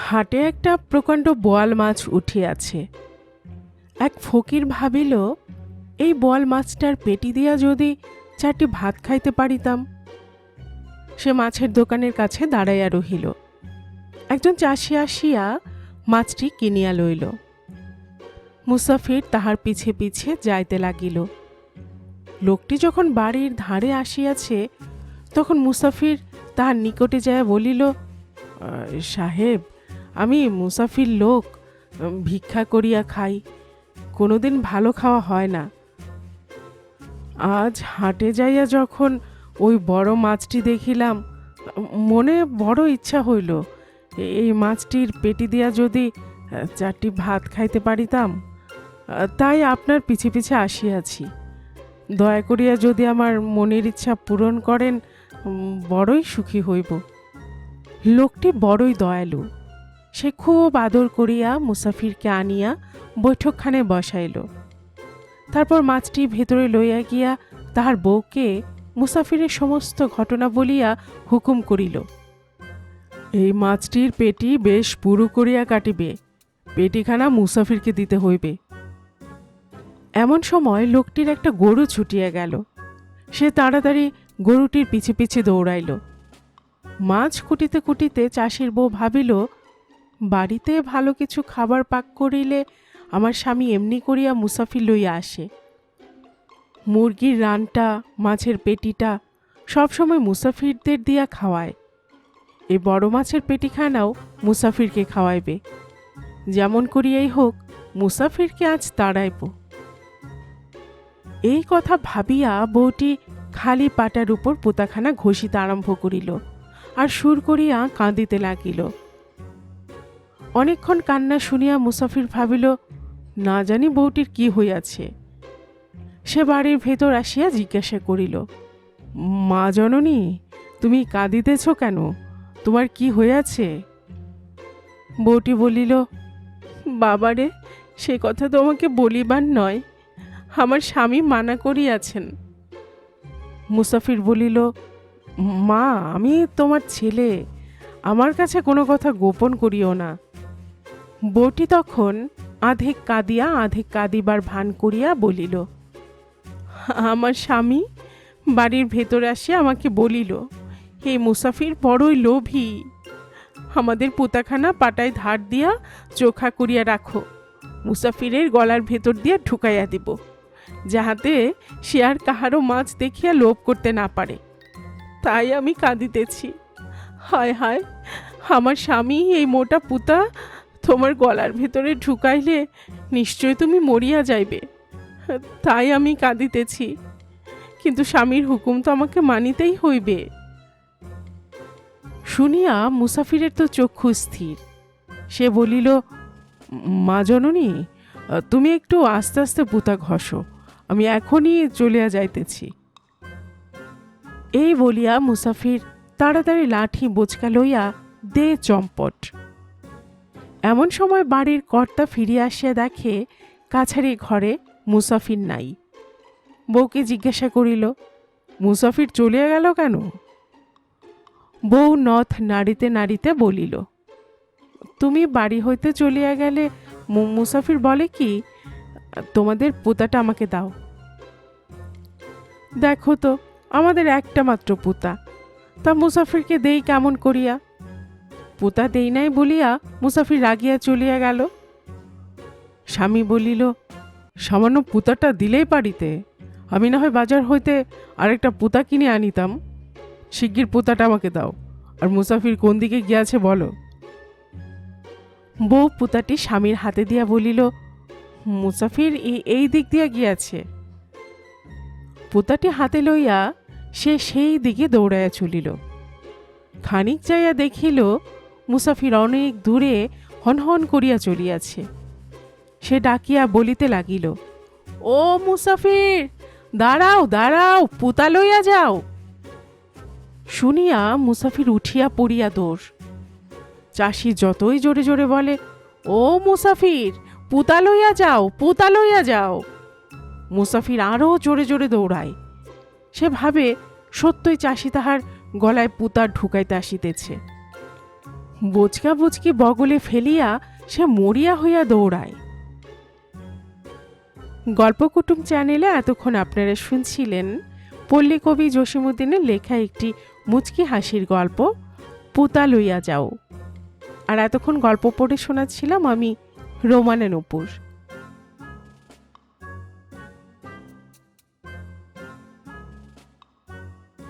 হাটে একটা প্রকাণ্ড বোয়াল মাছ উঠিয়াছে। এক ফকির ভাবিল, এই বোয়াল মাছটার পেটি দিয়া যদি 4টি ভাত খাইতে পারিতাম। সে মাছের দোকানের কাছে দাঁড়াইয়া রহিল। একজন চাষি আসিয়া মাছটি কিনিয়া লইল। মুসাফির তাহার পিছে পিছে যাইতে লাগিল। লোকটি যখন বাড়ির ধারে আসিয়াছে, তখন মুসাফির তাহার নিকটে যাইয়া বলিল, সাহেব, আমি মুসাফির লোক, ভিক্ষা করিয়া খাই, কোনোদিন ভালো খাওয়া হয় না। আজ হাটে যাইয়া যখন ওই বড় মাছটি দেখিলাম, মনে বড় ইচ্ছা হইল এই মাছটির পেটি দিয়া যদি 4টি ভাত খাইতে পারিতাম। তাই আপনার পিছে পিছে আসিয়াছি। দয়া করিয়া যদি আমার মনের ইচ্ছা পূরণ করেন, বড়ই সুখী হইব। লোকটি বড়ই দয়ালু। সে খুব আদর করিয়া মুসাফিরকে আনিয়া বৈঠকখানে বসাইল। তারপর মাছটি ভেতরে লইয়া গিয়া তাহার বউকে মুসাফিরের সমস্ত ঘটনা বলিয়া হুকুম করিল, এই মাছটির পেটি বেশ পুরু করিয়া কাটিবে, পেটিখানা মুসাফিরকে দিতে হইবে। এমন সময় লোকটির একটা গরু ছুটিয়া গেল। সে তাড়াতাড়ি গরুটির পিছে পিছে দৌড়াইল। মাছ কুটিতে কুটিতে চাষির বউ ভাবিল, বাড়িতে ভালো কিছু খাবার পাক করিলে আমার স্বামী এমনি করিয়া মুসাফির লইয়া আসে। মুরগির রানটা, মাছের পেটিটা সবসময় মুসাফিরদের দিয়া খাওয়ায়। এই বড় মাছের পেটিখানাও মুসাফিরকে খাওয়াইবে। যেমন করিয়াই হোক মুসাফিরকে আজ তাড়াইব। এই কথা ভাবিয়া বউটি খালি পাটার উপর পোতাখানা ঘষিতে আরম্ভ করিল আর সুর করিয়া কাঁদিতে লাগিল। অনেকক্ষণ কান্না শুনিয়া মুসাফির ভাবিল, না জানি বউটির কি হইয়াছে। সে বাড়ির ভেতর আসিয়া জিজ্ঞাসা করিল, মা জননী, তুমি কাঁদিতেছ কেন? তোমার কি হইয়াছে? বউটি বলিল, বাবারে, সে কথা তো আমাকে বলিবার নয়, আমার স্বামী মানা করিয়াছেন। মুসাফির বলিল, মা, আমি তোমার ছেলে, আমার কাছে কোনো কথা গোপন করিও না। বউটি তখন আধেক কাঁদিয়া আধেক কাঁদিবার ভান করিয়া বলিল, আমার স্বামী বাড়ির ভেতরে আসিয়া আমাকে বলিল, এই মুসাফির বড়ই লোভী, আমাদের পোতাখানা পাটায় ধার দিয়া চোখা করিয়া রাখো, মুসাফিরের গলার ভেতর দিয়া ঢুকাইয়া দিব, যাহাতে সে আর কাহারও মাছ দেখিয়া লোভ করতে না পারে। তাই আমি কাঁদিতেছি। হায় হায়, আমার স্বামী এই মোটা পুতা তোমার গলার ভেতরে ঢুকাইলে নিশ্চয় তুমি মরিয়া যাইবে, তাই আমি কাঁদিতেছি। কিন্তু স্বামীর হুকুম তো আমাকে মানিতেই হইবে। শুনিয়া মুসাফিরের তো চক্ষু স্থির। সে বলিল, মা জননী, তুমি একটু আস্তে আস্তে পুতা ঘষো, আমি এখনই চলিয়া যাইতেছি। এই বলিয়া মুসাফির তাড়াতাড়ি লাঠি বোচকা লইয়া দে চম্পট। এমন সময় বাড়ির কর্তা ফিরিয়া আসিয়া দেখে কাছারি ঘরে মুসাফির নাই। বউকে জিজ্ঞাসা করিল, মুসাফির চলিয়া গেল কেন? বউ নথ নাড়িতে নাড়িতে বলিল, তুমি বাড়ি হইতে চলিয়া গেলে মুসাফির বলে কি, তোমাদের পুতাটা আমাকে দাও। দেখো তো, আমাদের একটা মাত্র পুতা, তা মুসাফিরকে দেই কেমন করিয়া? পুতা দেই নাই বলিয়া মুসাফির রাগিয়া চলিয়া গেল। স্বামী বলিল, সামান্য পুতাটা দিলেই পারিতে, আমি না হয় বাজার হইতে আরেকটা পুতা কিনে আনিতাম। শিগগির পুতাটা আমাকে দাও, আর মুসাফির কোন দিকে গিয়াছে বলো। বউ পুতাটি স্বামীর হাতে দিয়া বলিল, মুসাফির এই দিক দিয়া গিয়াছে। পুতাটি হাতে লইয়া সে সেই দিকে দৌড়াইয়া চলিল। খানিক যাইয়া দেখিল মুসাফির অনেক দূরে হনহন করিয়া চলিয়াছে। সে ডাকিয়া বলিতে লাগিল, ও মুসাফির, দাঁড়াও দাঁড়াও, পুতা লইয়া যাও। শুনিয়া মুসাফির উঠিয়া পড়িয়া দৌড়। চাষি যতই জোরে জোরে বলে, ও মুসাফির, পুতা লইয়া যাও, পুতা লইয়া যাও, মুসাফির আরও জোরে জোরে দৌড়ায়। সে ভাবে সত্যই চাষি তাহার গলায় পুতা ঢুকাইতে আসিতেছে। বোচকা বুচকি বগলে ফেলিয়া সে মরিয়া হইয়া দৌড়ায়। গল্পকুটুম চ্যানেলে এতক্ষণ আপনারা শুনছিলেন পল্লী কবি জসিমউদ্দিনের লেখা একটি মুচকি হাসির গল্প পুতা লইয়া যাও। আর এতক্ষণ গল্প পড়ে শোনাচ্ছিলাম আমি রোমানা নূপুর।